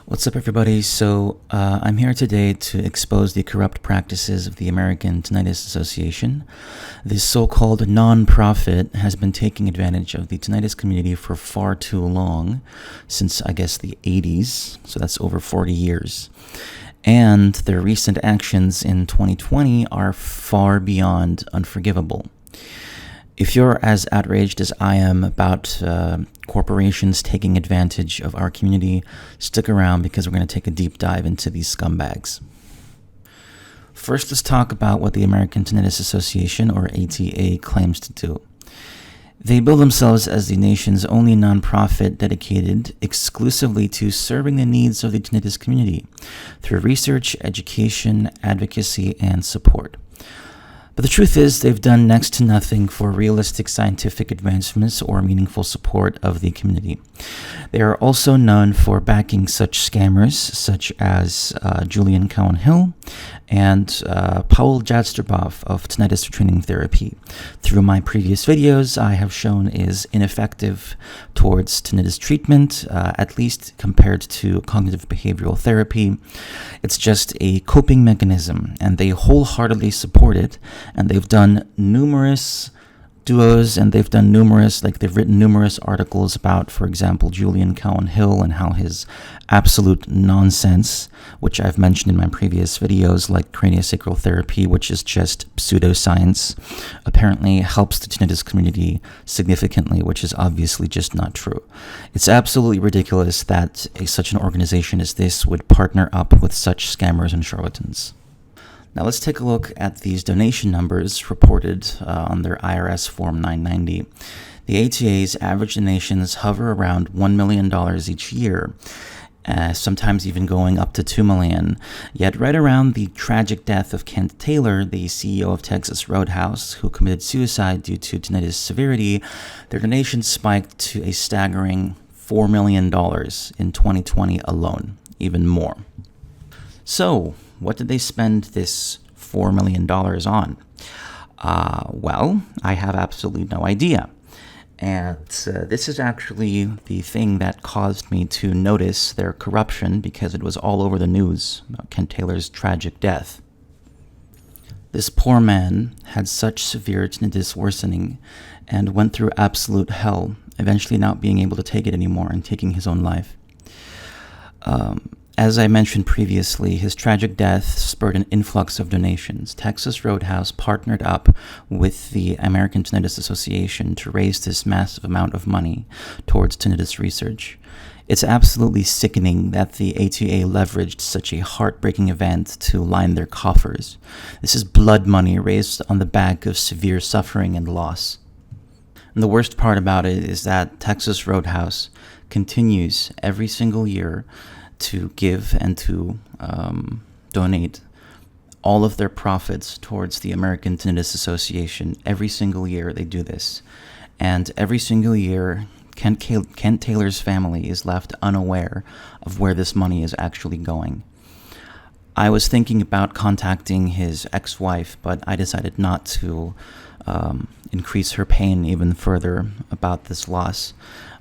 What's up, everybody? I'm here today to expose the corrupt practices of the American Tinnitus Association. This so-called non-profit has been taking advantage of the tinnitus community for far too long, since I guess the 80s, so that's over 40 years. And their recent actions in 2020 are far beyond unforgivable. If you're as outraged as I am about corporations taking advantage of our community, stick around because we're going to take a deep dive into these scumbags. First, let's talk about what the American Tinnitus Association, or ATA, claims to do. They bill themselves as the nation's only nonprofit dedicated exclusively to serving the needs of the tinnitus community through research, education, advocacy, and support. But the truth is, they've done next to nothing for realistic scientific advancements or meaningful support of the community. They are also known for backing such scammers such as Julian Cowan-Hill and Paul Jadsterboff of Tinnitus Training Therapy. Through my previous videos, I have shown is ineffective towards tinnitus treatment, at least compared to cognitive behavioral therapy. It's just a coping mechanism, and they wholeheartedly support it. And they've done numerous duos, and they've written numerous articles about, for example, Julian Cowan-Hill and how his absolute nonsense, which I've mentioned in my previous videos, like craniosacral therapy, which is just pseudoscience, apparently helps the tinnitus community significantly, which is obviously just not true. It's absolutely ridiculous that such an organization as this would partner up with such scammers and charlatans. Now let's take a look at these donation numbers reported on their IRS Form 990. The ATA's average donations hover around $1 million each year, sometimes even going up to $2 million. Yet right around the tragic death of Kent Taylor, the CEO of Texas Roadhouse, who committed suicide due to tinnitus severity, their donations spiked to a staggering $4 million in 2020 alone, even more. So, what did they spend this $4 million on? Well, I have absolutely no idea. And this is actually the thing that caused me to notice their corruption, because it was all over the news about Kent Taylor's tragic death. This poor man had such severe tinnitus worsening and went through absolute hell, eventually not being able to take it anymore and taking his own life. As I mentioned previously, his tragic death spurred an influx of donations. Texas Roadhouse partnered up with the American Tinnitus Association to raise this massive amount of money towards tinnitus research. It's absolutely sickening that the ATA leveraged such a heartbreaking event to line their coffers. This is blood money raised on the back of severe suffering and loss. And the worst part about it is that Texas Roadhouse continues every single year to give and to donate all of their profits towards the American Tinnitus Association. Every single year they do this. And every single year, Kent Taylor's family is left unaware of where this money is actually going. I was thinking about contacting his ex-wife, but I decided not to increase her pain even further about this loss.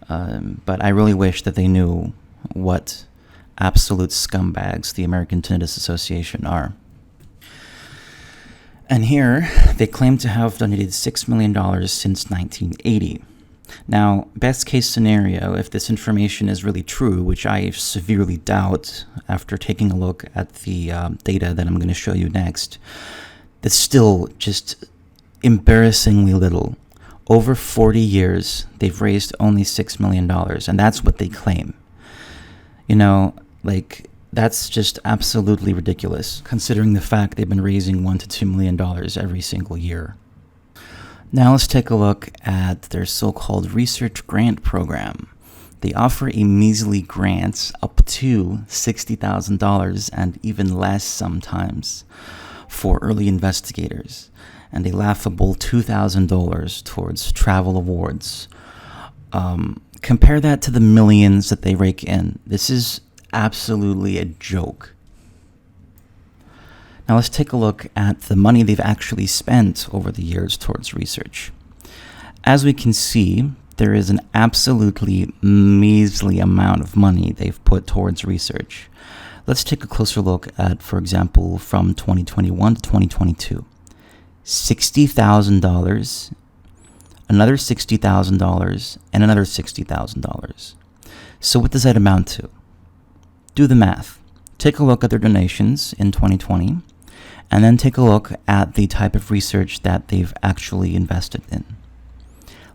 But I really wish that they knew what absolute scumbags the American Tinnitus Association are. And here, they claim to have donated $6 million since 1980. Now, best case scenario, if this information is really true, which I severely doubt after taking a look at the data that I'm going to show you next, that's still just embarrassingly little. Over 40 years, they've raised only $6 million, and that's what they claim. You know, that's just absolutely ridiculous, considering the fact they've been raising $1 to $2 million every single year. Now let's take a look at their so-called research grant program. They offer a measly grants up to $60,000 and even less sometimes for early investigators, and a laughable $2,000 towards travel awards. Compare that to the millions that they rake in. This is absolutely a joke. Now let's take a look at the money they've actually spent over the years towards research. As we can see, there is an absolutely measly amount of money they've put towards research. Let's take a closer look at, for example, from 2021 to 2022. $60,000, another $60,000, and another $60,000. So what does that amount to? Do the math. Take a look at their donations in 2020, and then take a look at the type of research that they've actually invested in.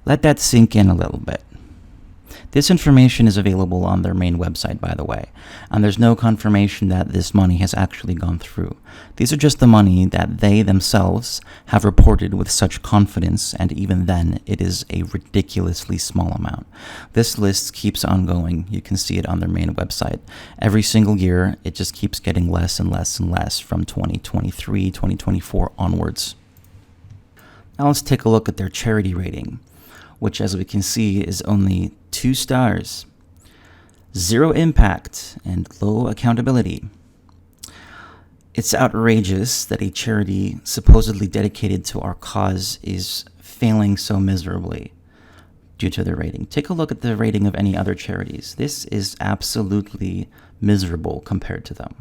Let that sink in a little bit. This information is available on their main website, by the way, and there's no confirmation that this money has actually gone through. These are just the money that they themselves have reported with such confidence, and even then, it is a ridiculously small amount. This list keeps on going. You can see it on their main website. Every single year, it just keeps getting less and less and less from 2023, 2024 onwards. Now let's take a look at their charity rating, which, as we can see, is only 2 stars. Zero impact and low accountability. It's outrageous that a charity supposedly dedicated to our cause is failing so miserably due to their rating. Take a look at the rating of any other charities. This is absolutely miserable compared to them.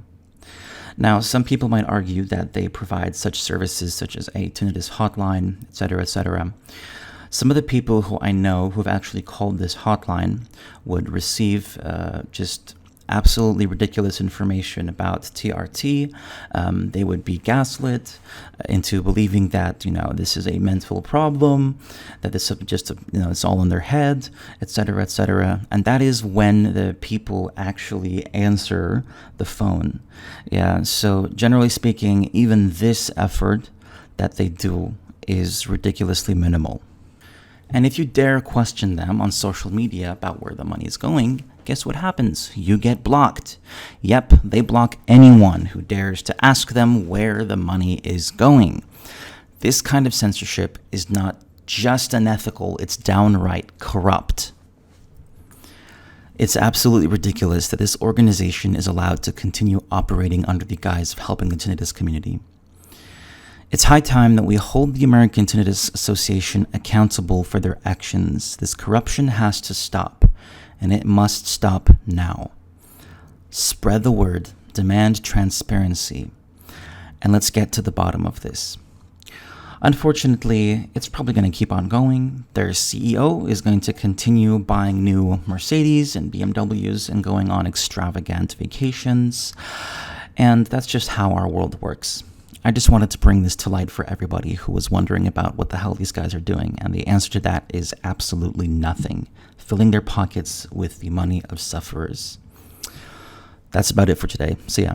Now, some people might argue that they provide such services such as a tinnitus hotline, etc., etc. Some of the people who I know who have actually called this hotline would receive just absolutely ridiculous information about TRT. They would be gaslit into believing that, this is a mental problem, that this is just, it's all in their head, etc., etc. And that is when the people actually answer the phone. Yeah, so generally speaking, even this effort that they do is ridiculously minimal. And if you dare question them on social media about where the money is going, guess what happens? You get blocked. Yep, they block anyone who dares to ask them where the money is going. This kind of censorship is not just unethical, it's downright corrupt. It's absolutely ridiculous that this organization is allowed to continue operating under the guise of helping the tinnitus community. It's high time that we hold the American Tinnitus Association accountable for their actions. This corruption has to stop, and it must stop now. Spread the word, demand transparency, and let's get to the bottom of this. Unfortunately, it's probably going to keep on going. Their CEO is going to continue buying new Mercedes and BMWs and going on extravagant vacations, and that's just how our world works. I just wanted to bring this to light for everybody who was wondering about what the hell these guys are doing, and the answer to that is absolutely nothing. Filling their pockets with the money of sufferers. That's about it for today. See ya.